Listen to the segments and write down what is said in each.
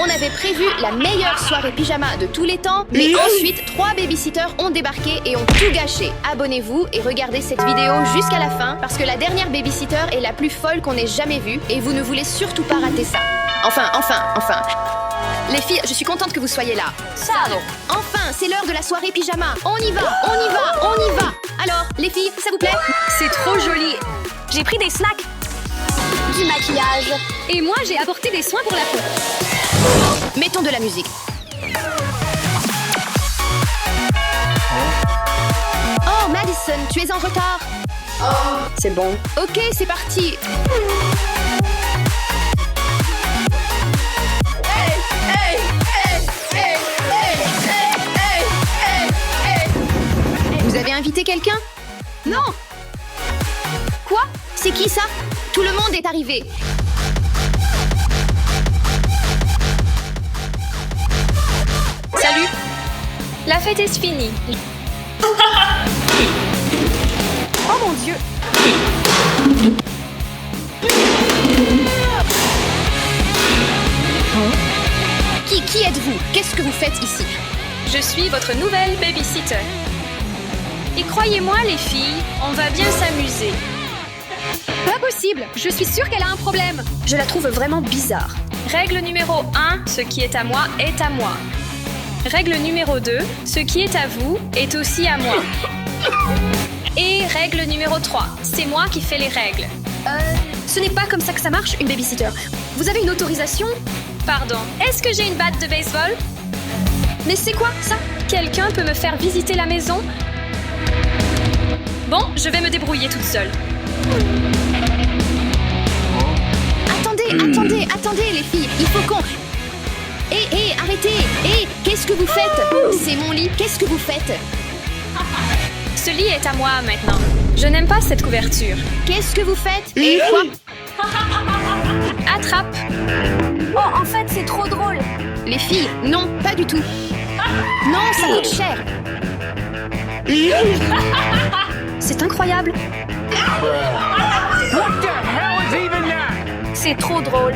On avait prévu la meilleure soirée pyjama de tous les temps, mais ensuite, 3 babysitters ont débarqué et ont tout gâché. Abonnez-vous et regardez cette vidéo jusqu'à la fin, parce que la dernière babysitter est la plus folle qu'on ait jamais vue, et vous ne voulez surtout pas rater ça. Enfin. Les filles, je suis contente que vous soyez là. Enfin, c'est l'heure de la soirée pyjama. On y va. Alors, les filles, ça vous plaît? C'est trop joli. J'ai pris des snacks, Du maquillage. et moi j'ai apporté des soins pour la peau. Mettons de la musique. Oh, Madison, tu es en retard. C'est bon. Ok, c'est parti. Vous avez invité quelqu'un? Non. Quoi? C'est qui ça? Tout le monde est arrivé. Salut. La fête est finie. Oh mon Dieu. Qui êtes-vous? Qu'est-ce que vous faites ici? Je suis votre nouvelle babysitter. Et croyez-moi les filles, on va bien s'amuser. Pas possible. Je suis sûre qu'elle a un problème. Je la trouve vraiment bizarre. Règle numéro 1, ce qui est à moi est à moi. Règle numéro 2, ce qui est à vous est aussi à moi. Et règle numéro 3, c'est moi qui fais les règles. Ce n'est pas comme ça que ça marche, une babysitter. Vous avez une autorisation? Pardon, est-ce que j'ai une batte de baseball? Mais c'est quoi, ça? Quelqu'un peut me faire visiter la maison? Bon, je vais me débrouiller toute seule. Attendez, les filles, il faut qu'on... Arrêtez. Qu'est-ce que vous faites? C'est mon lit, qu'est-ce que vous faites? Ce lit est à moi maintenant. Je n'aime pas cette couverture. Qu'est-ce que vous faites? Et quoi? Attrape. Oh, en fait, c'est trop drôle. Les filles, non, pas du tout. Non, ça coûte cher. C'est incroyable. C'est trop drôle.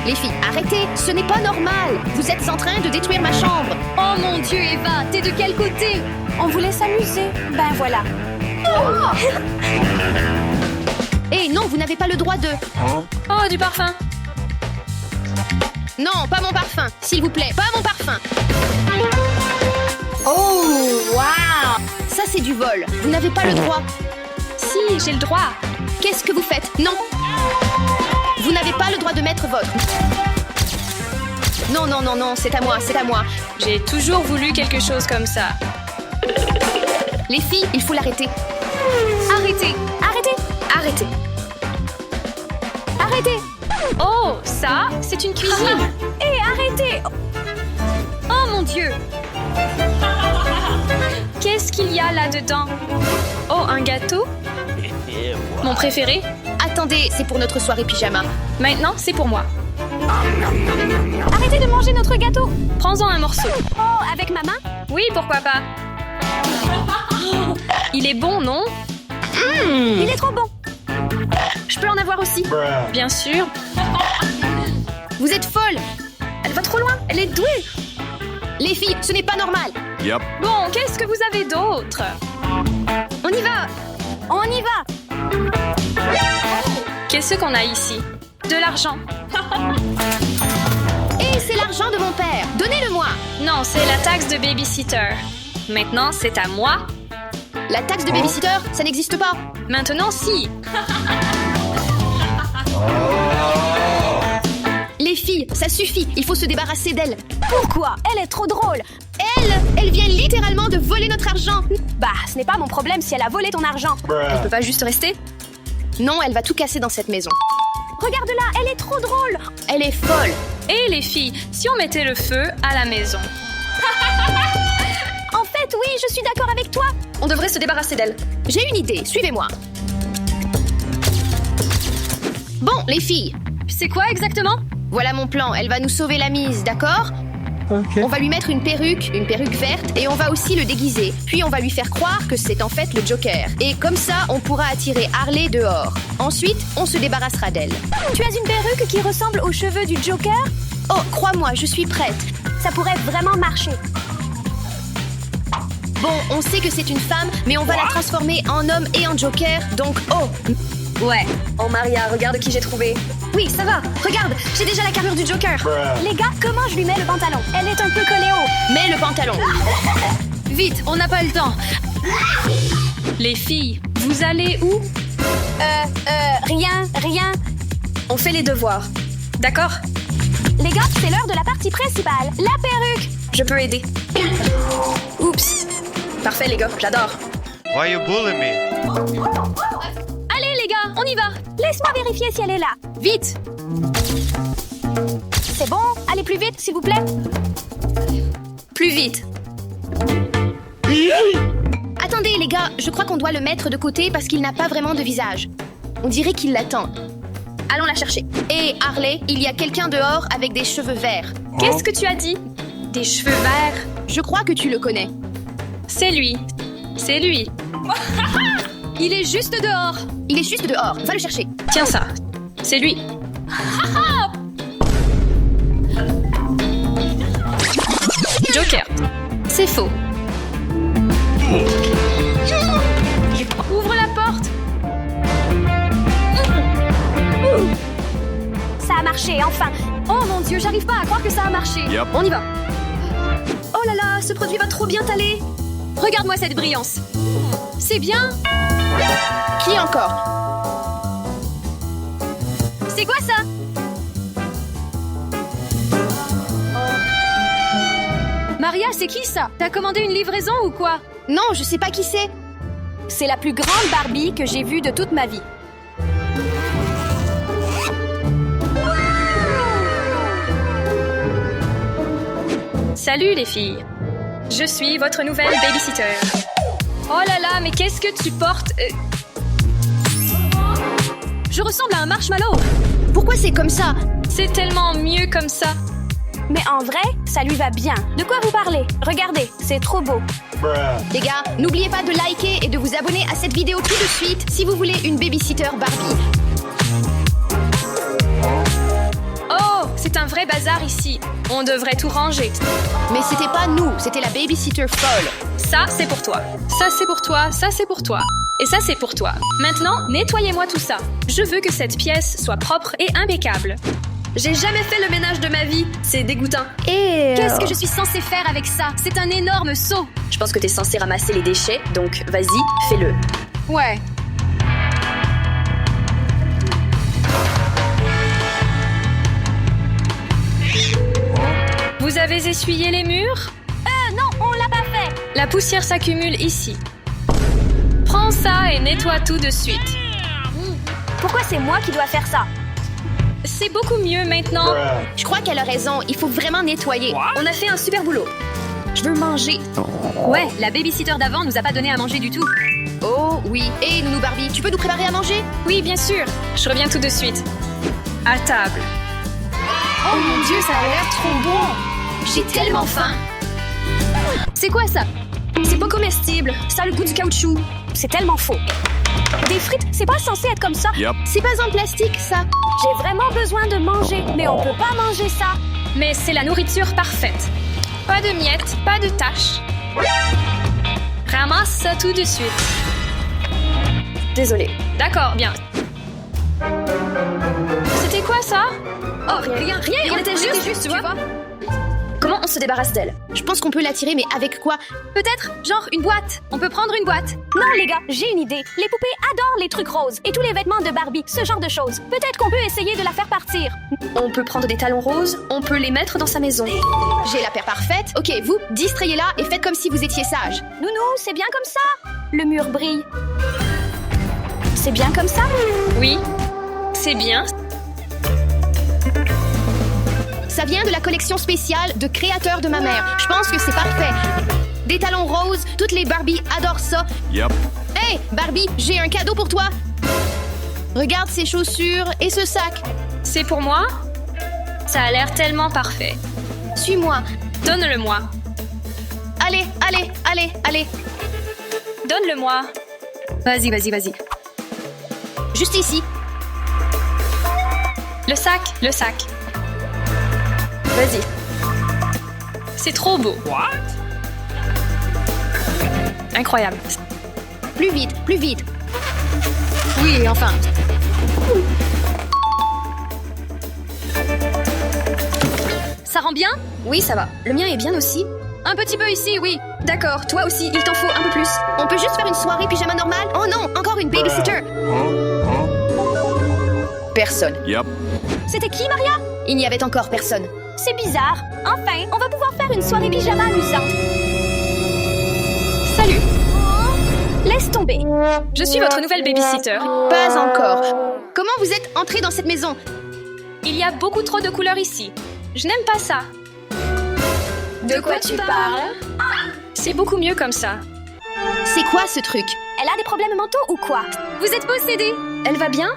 Les filles, arrêtez, ce n'est pas normal. Vous êtes en train de détruire ma chambre. Oh mon Dieu, Eva, t'es de quel côté? On voulait s'amuser. Ben voilà. Non, vous n'avez pas le droit de... Oh, du parfum. Non, pas mon parfum, s'il vous plaît, pas mon parfum. Oh, wow. Ça, c'est du vol. Vous n'avez pas le droit. Si, j'ai le droit. Qu'est-ce que vous faites? Non. Vous n'avez pas le droit de mettre votre... Non, c'est à moi. J'ai toujours voulu quelque chose comme ça. Les filles, il faut l'arrêter. Arrêtez. Oh, ça, c'est une cuisine. Arrêtez. Oh mon Dieu. Qu'est-ce qu'il y a là-dedans? Oh, un gâteau? Mon préféré? Attendez, c'est pour notre soirée pyjama. Maintenant, c'est pour moi. Arrêtez de manger notre gâteau. Prends-en un morceau. Oh, avec ma main? Oui, pourquoi pas? Il est bon, non? Il est trop bon. Je peux en avoir aussi. Bien sûr. Vous êtes folles. Elle va trop loin. Elle est douée. Les filles, ce n'est pas normal. Yep. Bon, qu'est-ce que vous avez d'autre? On y va. On y va. Qu'est-ce qu'on a ici? De l'argent. Et c'est l'argent de mon père. Donnez-le-moi. Non, c'est la taxe de babysitter. Maintenant, c'est à moi. La taxe de babysitter, ça n'existe pas. Maintenant, si. Les filles, ça suffit. Il faut se débarrasser d'elle. Pourquoi? Elle est trop drôle. Elle vient littéralement de voler notre argent. Bah, ce n'est pas mon problème si elle a volé ton argent. Elle peut pas juste rester. Non, elle va tout casser dans cette maison. Regarde-la, elle est trop drôle. Elle est folle. Et les filles, si on mettait le feu à la maison? En fait, oui, je suis d'accord avec toi. On devrait se débarrasser d'elle. J'ai une idée, suivez-moi. Bon, les filles, C'est quoi exactement? voilà mon plan. Elle va nous sauver la mise, d'accord? On va lui mettre une perruque verte, et on va aussi le déguiser. Puis on va lui faire croire que c'est en fait le Joker. Et comme ça, on pourra attirer Harley dehors. Ensuite, on se débarrassera d'elle. Tu as une perruque qui ressemble aux cheveux du Joker? Oh, crois-moi, je suis prête. Ça pourrait vraiment marcher. Bon, on sait que c'est une femme, mais on va la transformer en homme et en Joker, donc oh. Ouais. Oh Maria, regarde qui j'ai trouvé. Oui, ça va. Regarde, j'ai déjà la carrure du Joker. Les gars, comment je lui mets le pantalon? Elle est un peu collée haut. Mets le pantalon. Vite, on n'a pas le temps. Les filles, vous allez où? Rien. On fait les devoirs. D'accord? Les gars, c'est l'heure de la partie principale. La perruque. Je peux aider. Oups. Parfait les gars, j'adore. Why you bullying me? Allez les gars, on y va. Laisse-moi vérifier si elle est là. Vite. C'est bon? Allez plus vite, s'il vous plaît. Plus vite. Attendez, les gars, je crois qu'on doit le mettre de côté parce qu'il n'a pas vraiment de visage. On dirait qu'il l'attend. Allons la chercher. Et Harley, il y a quelqu'un dehors avec des cheveux verts. Qu'est-ce que tu as dit? Des cheveux verts? Je crois que tu le connais. C'est lui. C'est lui. Il est juste dehors. Il est juste dehors. Va le chercher. Tiens ça. C'est lui. Joker. C'est faux. Ouvre la porte. Ça a marché, enfin. Oh mon Dieu, j'arrive pas à croire que ça a marché. Yep. On y va. Oh là là, ce produit va trop bien t'aller. Regarde-moi cette brillance. C'est bien. Qui encore? C'est quoi ça? Maria, c'est qui ça? T'as commandé une livraison ou quoi? Non, je sais pas qui c'est. C'est la plus grande Barbie que j'ai vue de toute ma vie. Salut les filles. Je suis votre nouvelle babysitter. Oh là là, mais qu'est-ce que tu portes? Je ressemble à un marshmallow. Pourquoi c'est comme ça? C'est tellement mieux comme ça. Mais en vrai, ça lui va bien. De quoi vous parlez? Regardez, c'est trop beau. Les gars, n'oubliez pas de liker et de vous abonner à cette vidéo tout de suite si vous voulez une babysitter Barbie. Oh, c'est un vrai bazar ici. On devrait tout ranger. Mais c'était pas nous, c'était la babysitter folle. Ça, c'est pour toi. Ça, c'est pour toi. Ça, c'est pour toi. Et ça, c'est pour toi. Maintenant, nettoyez-moi tout ça. Je veux que cette pièce soit propre et impeccable. J'ai jamais fait le ménage de ma vie. C'est dégoûtant. Et Qu'est-ce que je suis censée faire avec ça? C'est un énorme seau. Je pense que t'es censé ramasser les déchets, donc vas-y, fais-le. Ouais. Vous avez essuyé les murs? Non, on l'a pas fait. La poussière s'accumule ici. Prends ça et nettoie tout de suite. Pourquoi c'est moi qui dois faire ça? C'est beaucoup mieux maintenant. je crois qu'elle a raison, il faut vraiment nettoyer. On a fait un super boulot. Je veux manger. Ouais, la babysitter d'avant nous a pas donné à manger du tout. Oh oui. Et Nounou Barbie, tu peux nous préparer à manger? Oui, bien sûr. Je reviens tout de suite. À table. Oh mon Dieu, ça a l'air trop bon. J'ai tellement faim. C'est quoi ça? C'est pas comestible. Ça a le goût du caoutchouc. C'est tellement faux. Des frites, c'est pas censé être comme ça. C'est pas en plastique, ça. J'ai vraiment besoin de manger, mais on peut pas manger ça. Mais c'est la nourriture parfaite. Pas de miettes, pas de taches. Ramasse ça tout de suite. Désolée. D'accord, bien. C'était quoi ça? Oh, rien. On était juste, tu vois. Comment on se débarrasse d'elle? Je pense qu'on peut l'attirer, mais avec quoi? Peut-être, genre une boîte. On peut prendre une boîte. Non, les gars, j'ai une idée. Les poupées adorent les trucs roses et tous les vêtements de Barbie, ce genre de choses. Peut-être qu'on peut essayer de la faire partir. On peut prendre des talons roses, on peut les mettre dans sa maison. J'ai la paire parfaite. Ok, vous, distrayez-la et faites comme si vous étiez sage. Nounou, c'est bien comme ça. Le mur brille. C'est bien comme ça? Oui. C'est bien. Ça vient de la collection spéciale de créateurs de ma mère. Je pense que c'est parfait. Des talons roses, toutes les Barbies adorent ça. Yep. Hey, Barbie, j'ai un cadeau pour toi. Regarde ces chaussures et ce sac. C'est pour moi? Ça a l'air tellement parfait. Suis-moi. Donne-le-moi. Allez. Donne-le-moi. Vas-y. Juste ici. Le sac. Vas-y. C'est trop beau. Incroyable. Plus vite, plus vite. Oui, enfin. Ça rend bien? Oui, ça va. Le mien est bien aussi. Un petit peu ici, oui. D'accord, toi aussi, il t'en faut un peu plus. On peut juste faire une soirée pyjama normale? Oh non, encore une babysitter. Personne. C'était qui, Maria? Il n'y avait encore personne. C'est bizarre. Enfin, on va pouvoir faire une soirée pyjama amusante. Salut. Laisse tomber. Je suis votre nouvelle babysitter. Pas encore. Comment vous êtes entré dans cette maison? Il y a beaucoup trop de couleurs ici. Je n'aime pas ça. De quoi tu parles? C'est beaucoup mieux comme ça. C'est quoi ce truc? Elle a des problèmes mentaux ou quoi? Vous êtes possédés. Elle va bien?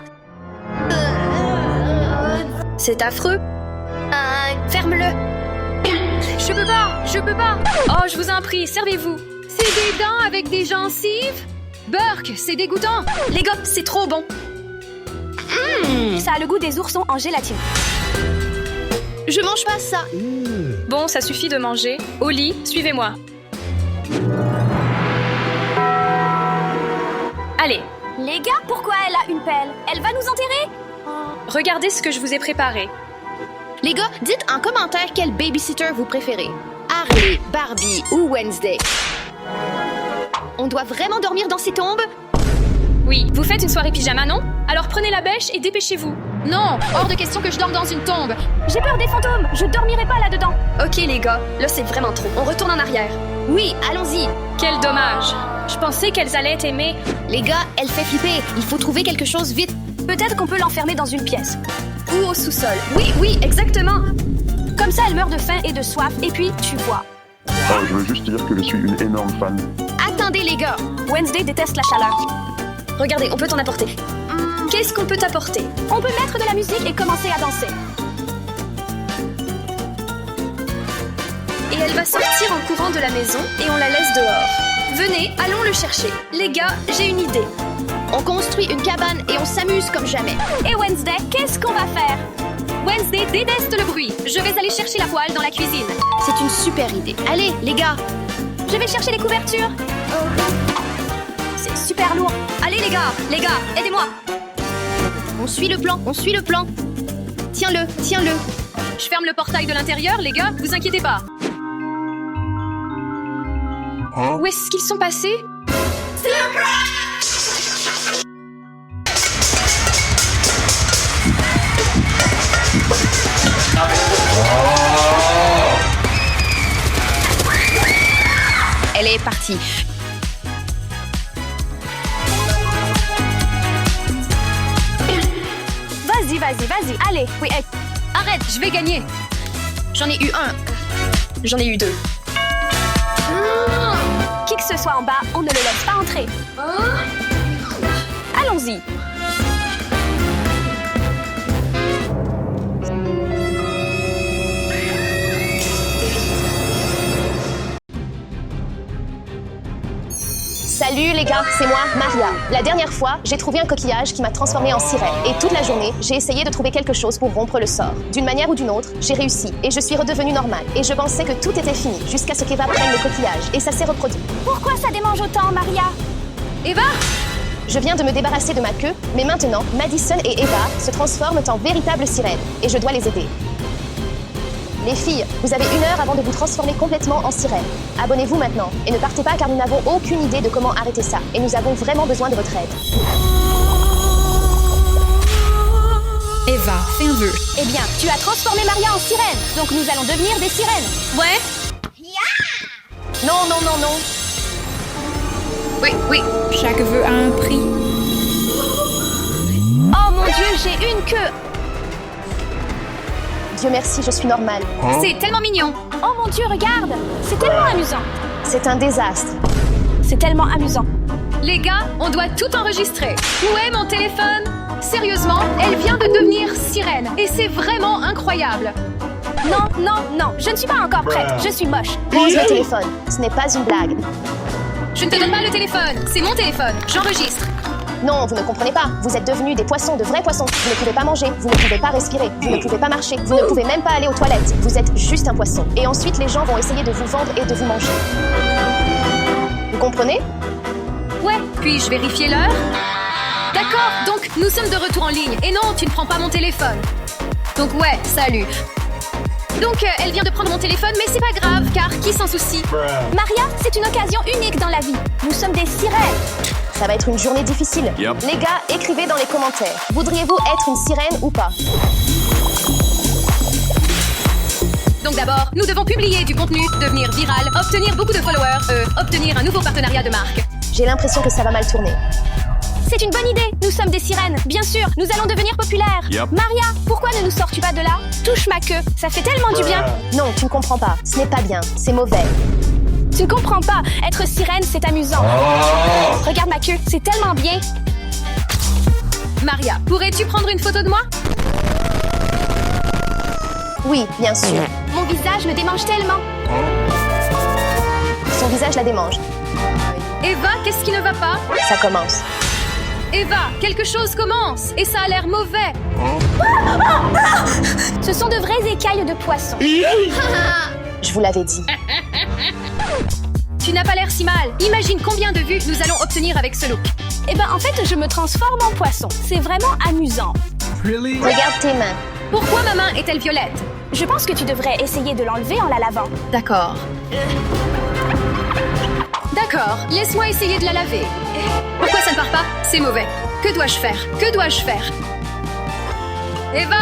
C'est affreux. Ferme-le. Je peux pas. Oh, je vous en prie, servez-vous. C'est des dents avec des gencives. Burk, c'est dégoûtant. Les gars, c'est trop bon. Ça a le goût des oursons en gélatine. Je mange pas ça. Bon, ça suffit de manger. Au lit, suivez-moi. Allez, Les gars, pourquoi elle a une pelle? Elle va nous enterrer? regardez ce que je vous ai préparé. Les gars, dites en commentaire quel babysitter vous préférez. Harley, Barbie ou Wednesday. On doit vraiment dormir dans ces tombes? Oui, vous faites une soirée pyjama, non? Alors prenez la bêche et dépêchez-vous. Non, hors de question que je dors dans une tombe. J'ai peur des fantômes. Je dormirai pas là-dedans. Ok les gars, là c'est vraiment trop. On retourne en arrière. Oui, allons-y. Quel dommage. Je pensais qu'elles allaient t'aimer. Les gars, elle fait flipper. Il faut trouver quelque chose vite. Peut-être qu'on peut l'enfermer dans une pièce. Ou au sous-sol. Oui, exactement. Comme ça, elle meurt de faim et de soif, et puis tu vois. Je veux juste dire que je suis une énorme fan. Attendez les gars. Wednesday déteste la chaleur. Regardez, on peut t'en apporter. Qu'est-ce qu'on peut t'apporter? On peut mettre de la musique et commencer à danser. Et elle va sortir en courant de la maison et on la laisse dehors. Venez, allons le chercher. Les gars, j'ai une idée. On construit une cabane et on s'amuse comme jamais. Et Wednesday, qu'est-ce qu'on va faire? Wednesday déteste le bruit. Je vais aller chercher la poêle dans la cuisine. C'est une super idée. Allez, les gars. Je vais chercher les couvertures. C'est super lourd. Allez les gars, aidez-moi. On suit le plan. Tiens-le. Je ferme le portail de l'intérieur, les gars, vous inquiétez pas. Où est-ce qu'ils sont passés? Elle est partie. Vas-y. Allez, oui, Arrête, je vais gagner. J'en ai eu un. J'en ai eu 2. qui que ce soit en bas, on ne le laisse pas entrer. Allons-y. Salut les gars, c'est moi, Maria. La dernière fois, j'ai trouvé un coquillage qui m'a transformée en sirène. Et toute la journée, j'ai essayé de trouver quelque chose pour rompre le sort. D'une manière ou d'une autre, j'ai réussi. Et je suis redevenue normale. Et je pensais que tout était fini, jusqu'à ce qu'Eva prenne le coquillage. Et ça s'est reproduit. Pourquoi ça démange autant, Maria? Eva? Je viens de me débarrasser de ma queue, mais maintenant, Madison et Eva se transforment en véritables sirènes. Et je dois les aider. Les filles, vous avez 1 heure avant de vous transformer complètement en sirène. Abonnez-vous maintenant et ne partez pas car nous n'avons aucune idée de comment arrêter ça. Et nous avons vraiment besoin de votre aide. Eva, fais un vœu. Eh bien, tu as transformé Maria en sirène. Donc nous allons devenir des sirènes. Ouais. Non. Oui. Chaque vœu a un prix. Oh mon Dieu, j'ai une queue. Dieu merci, je suis normale. C'est tellement mignon. Oh mon Dieu, regarde. C'est tellement amusant. C'est un désastre. C'est tellement amusant. Les gars, on doit tout enregistrer. Où est mon téléphone? Sérieusement, elle vient de devenir sirène. Et c'est vraiment incroyable. Non, je ne suis pas encore prête. Je suis moche. Pose le téléphone. Ce n'est pas une blague. Je ne te donne pas le téléphone. C'est mon téléphone. J'enregistre. Non, vous ne comprenez pas. Vous êtes devenus des poissons, de vrais poissons. Vous ne pouvez pas manger, vous ne pouvez pas respirer, vous ne pouvez pas marcher, vous ne pouvez même pas aller aux toilettes. Vous êtes juste un poisson. Et ensuite, les gens vont essayer de vous vendre et de vous manger. Vous comprenez? Ouais, puis-je vérifier l'heure? D'accord, donc nous sommes de retour en ligne. Et non, tu ne prends pas mon téléphone. Donc ouais, salut. Donc elle vient de prendre mon téléphone, mais c'est pas grave, car qui s'en soucie? Maria, c'est une occasion unique dans la vie. Nous sommes des sirènes. Ça va être une journée difficile. Yep. Les gars, écrivez dans les commentaires. Voudriez-vous être une sirène ou pas? Donc d'abord, nous devons publier du contenu, devenir viral, obtenir beaucoup de followers, obtenir un nouveau partenariat de marque. J'ai l'impression que ça va mal tourner. C'est une bonne idée. Nous sommes des sirènes. Bien sûr, nous allons devenir populaires. Yep. Maria, pourquoi ne nous sors-tu pas de là? Touche ma queue. Ça fait tellement du bien. Non, tu ne comprends pas. Ce n'est pas bien. C'est mauvais. Tu ne comprends pas. Être sirène, c'est amusant. Regarde ma queue. C'est tellement bien. Maria, pourrais-tu prendre une photo de moi? Oui, bien sûr. Mon visage me démange tellement. Son visage la démange. Eva, qu'est-ce qui ne va pas? Ça commence. Eva, quelque chose commence et ça a l'air mauvais. Ce sont de vraies écailles de poisson. Je vous l'avais dit. Tu n'as pas l'air si mal. Imagine combien de vues nous allons obtenir avec ce look. Eh ben, en fait, je me transforme en poisson. C'est vraiment amusant. Regarde tes mains. Pourquoi ma main est-elle violette? Je pense que tu devrais essayer de l'enlever en la lavant. D'accord. D'accord, laisse-moi essayer de la laver. Pourquoi ça ne part pas? C'est mauvais. Que dois-je faire? Que dois-je faire? Eva!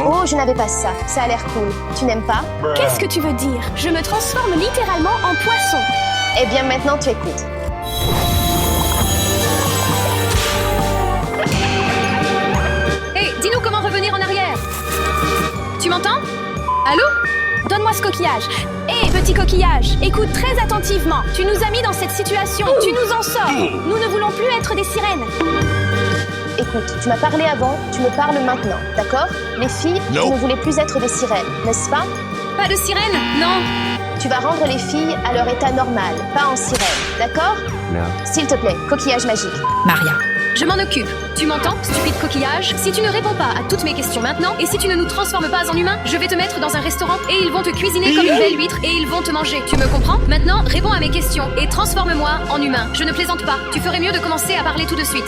Oh, je n'avais pas ça. Ça a l'air cool. Tu n'aimes pas? Qu'est-ce que tu veux dire? Je me transforme littéralement en poisson. Eh bien, maintenant, tu écoutes. Hé, dis-nous comment revenir en arrière. Tu m'entends? Allô? Donne-moi ce coquillage. Hé, petit coquillage, écoute très attentivement. Tu nous as mis dans cette situation. Tu nous en sors. Nous ne voulons plus être des sirènes. Écoute, tu m'as parlé avant, tu me parles maintenant, d'accord? Les filles, vous ne voulez plus être des sirènes, n'est-ce pas? Pas de sirène? Non. Tu vas rendre les filles à leur état normal, pas en sirène, d'accord? Non. S'il te plaît, coquillage magique. Maria. Je m'en occupe. Tu m'entends, stupide coquillage? Si tu ne réponds pas à toutes mes questions maintenant, et si tu ne nous transformes pas en humain, je vais te mettre dans un restaurant et ils vont te cuisiner comme une belle huître et ils vont te manger. Tu me comprends? Maintenant, réponds à mes questions et transforme-moi en humain. Je ne plaisante pas. Tu ferais mieux de commencer à parler tout de suite.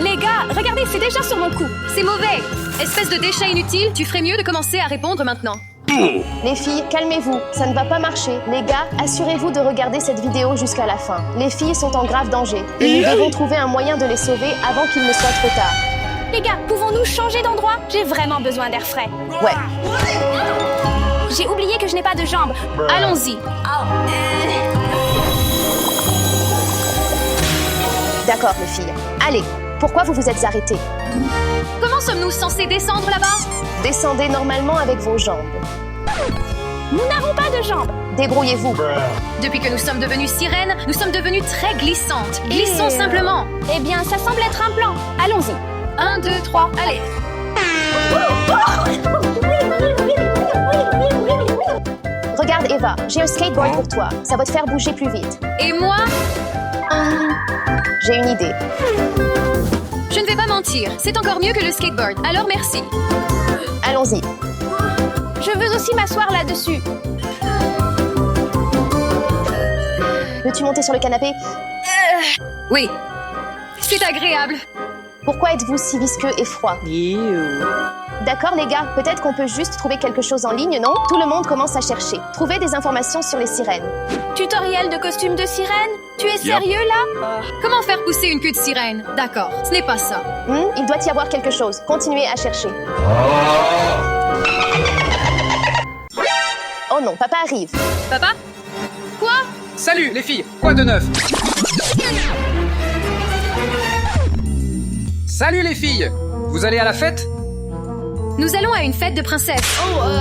Les gars, regardez, c'est déjà sur mon cou. C'est mauvais. Espèce de déchet inutile, tu ferais mieux de commencer à répondre maintenant. Les filles, calmez-vous, ça ne va pas marcher. Les gars, assurez-vous de regarder cette vidéo jusqu'à la fin. Les filles sont en grave danger et nous devons trouver un moyen de les sauver avant qu'il ne soit trop tard. Les gars, pouvons-nous changer d'endroit? J'ai vraiment besoin d'air frais. Ouais, J'ai oublié que je n'ai pas de jambes. Allons-y. d'accord les filles. Allez, pourquoi vous vous êtes arrêtés? Comment sommes-nous censés descendre là-bas? Descendez normalement avec vos jambes. Nous n'avons pas de jambes. Débrouillez-vous. Depuis que nous sommes devenues sirènes, nous sommes devenues très glissantes. Glissons simplement. Eh bien, ça semble être un plan. Allons-y. 1, 2, 3, allez. Regarde Eva, j'ai un skateboard pour toi. Ça va te faire bouger plus vite. Et moi? J'ai une idée. Je ne vais pas mentir, c'est encore mieux que le skateboard, alors merci. Allons-y. Je veux aussi m'asseoir là-dessus. Peux-tu monter sur le canapé? Oui, c'est agréable. Pourquoi êtes-vous si visqueux et froid? D'accord les gars, peut-être qu'on peut juste trouver quelque chose en ligne, non? Tout le monde commence à chercher. Trouvez des informations sur les sirènes. Tutoriel de costume de sirène? Tu es sérieux là? Comment faire pousser une queue de sirène? D'accord, ce n'est pas ça. Il doit y avoir quelque chose. Continuez à chercher. Oh non, papa arrive. Papa? Quoi? Salut les filles, quoi de neuf? Salut les filles, vous allez à la fête? Nous allons à une fête de princesse.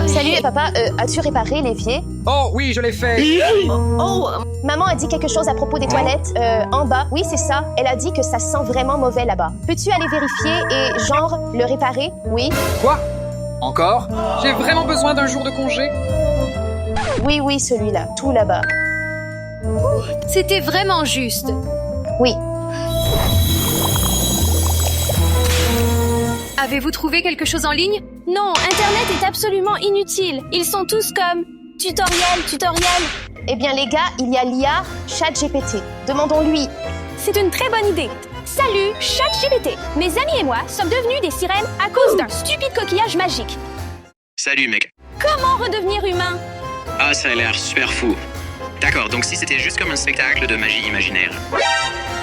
Salut papa, as-tu réparé l'évier? Oh oui, je l'ai fait. Maman a dit quelque chose à propos des toilettes, en bas. Oui, c'est ça. Elle a dit que ça sent vraiment mauvais là-bas. Peux-tu aller vérifier et, genre, le réparer? Oui? Quoi? Encore? J'ai vraiment besoin d'un jour de congé? Oui, celui-là. Tout là-bas. C'était vraiment juste. Oui. Avez-vous trouvé quelque chose en ligne? Non, Internet est absolument inutile. Ils sont tous comme tutoriel. Eh bien les gars, il y a l'IA ChatGPT. Demandons-lui. C'est une très bonne idée. Salut, ChatGPT. Mes amis et moi sommes devenus des sirènes à cause d'un stupide coquillage magique. Salut mec. Comment redevenir humain? Ah, ça a l'air super fou. D'accord, donc si c'était juste comme un spectacle de magie imaginaire.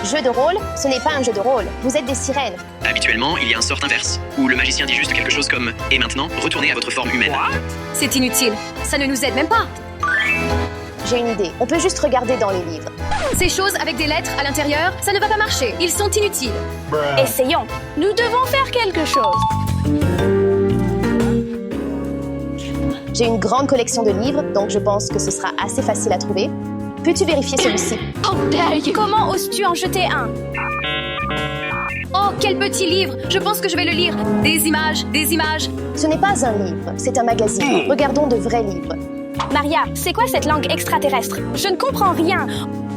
Jeu de rôle, ce n'est pas un jeu de rôle. Vous êtes des sirènes. Habituellement, il y a un sort inverse, où le magicien dit juste quelque chose comme « Et maintenant, retournez à votre forme humaine ». C'est inutile. Ça ne nous aide même pas. J'ai une idée. On peut juste regarder dans les livres. Ces choses avec des lettres à l'intérieur, ça ne va pas marcher. Ils sont inutiles. Essayons. Nous devons faire quelque chose. J'ai une grande collection de livres, donc je pense que ce sera assez facile à trouver. Peux-tu vérifier celui-ci? Comment oses-tu en jeter un? Oh, quel petit livre! Je pense que je vais le lire. Des images. Ce n'est pas un livre, c'est un magazine. Regardons de vrais livres. Maria, c'est quoi cette langue extraterrestre? Je ne comprends rien.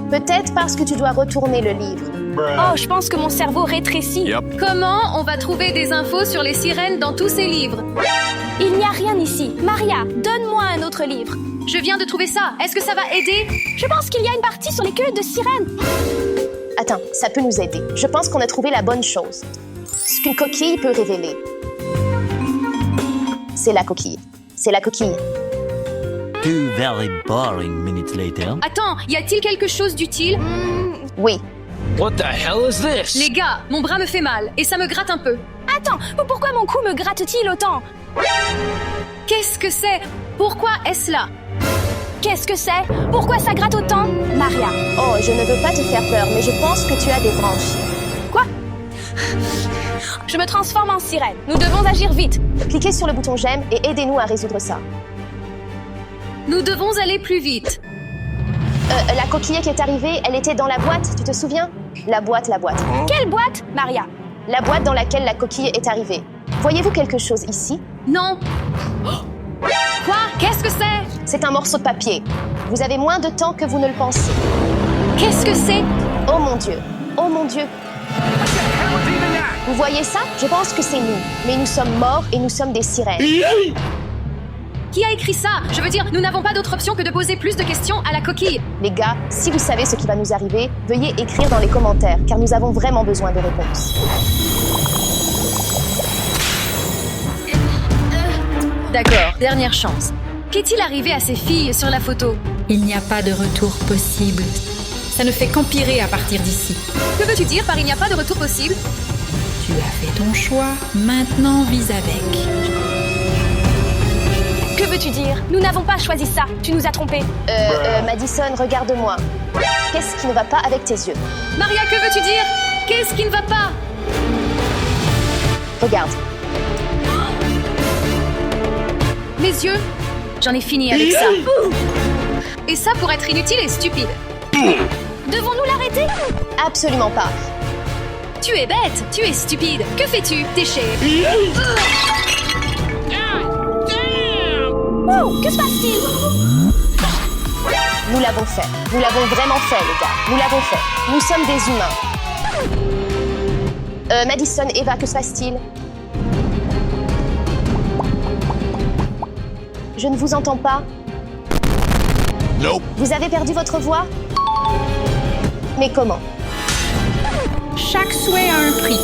Peut-être parce que tu dois retourner le livre. Oh, je pense que mon cerveau rétrécit. Comment on va trouver des infos sur les sirènes dans tous ces livres? Il n'y a rien ici. Maria, donne-moi un autre livre. Je viens de trouver ça. Est-ce que ça va aider? Je pense qu'il y a une partie sur les queues de sirènes. Attends, ça peut nous aider. Je pense qu'on a trouvé la bonne chose. Ce qu'une coquille peut révéler. C'est la coquille. C'est la coquille. 2 very boring minutes later. Attends, y a-t-il quelque chose d'utile? Oui. What the hell is this? Les gars, mon bras me fait mal et ça me gratte un peu. Attends, pourquoi mon cou me gratte-t-il autant? Qu'est-ce que c'est? Pourquoi est-ce là? Qu'est-ce que c'est? Pourquoi ça gratte autant? Maria. Oh, je ne veux pas te faire peur, mais je pense que tu as des branches. Quoi? Je me transforme en sirène. Nous devons agir vite. Cliquez sur le bouton j'aime et aidez-nous à résoudre ça. Nous devons aller plus vite. La coquille qui est arrivée, elle était dans la boîte, tu te souviens? La boîte. Quelle boîte, Maria? La boîte dans laquelle la coquille est arrivée. Voyez-vous quelque chose ici? Non. Quoi? Qu'est-ce que c'est? C'est un morceau de papier. Vous avez moins de temps que vous ne le pensez. Qu'est-ce que c'est? Oh mon Dieu! Oh mon Dieu! Vous voyez ça? Je pense que c'est nous. Mais nous sommes morts et nous sommes des sirènes. Qui a écrit ça? Je veux dire, nous n'avons pas d'autre option que de poser plus de questions à la coquille. Les gars, si vous savez ce qui va nous arriver, veuillez écrire dans les commentaires, car nous avons vraiment besoin de réponses. D'accord, dernière chance. Qu'est-il arrivé à ces filles sur la photo? Il n'y a pas de retour possible. Ça ne fait qu'empirer à partir d'ici. Que veux-tu dire par il n'y a pas de retour possible? Tu as fait ton choix, maintenant vis avec. Que veux-tu dire? Nous n'avons pas choisi ça. Tu nous as trompés. Madison, regarde-moi. Qu'est-ce qui ne va pas avec tes yeux? Maria, que veux-tu dire? Qu'est-ce qui ne va pas? Regarde. Mes yeux? J'en ai fini avec ça. Et ça pour être inutile et stupide. Devons-nous l'arrêter? Absolument pas. Tu es bête, tu es stupide. Que fais-tu, déchet? Oh, que se passe-t-il? Nous l'avons fait. Nous l'avons vraiment fait, les gars. Nous l'avons fait. Nous sommes des humains. Madison, Eva, que se passe-t-il? Je ne vous entends pas. Nope. Vous avez perdu votre voix? Mais comment? Chaque souhait a un prix.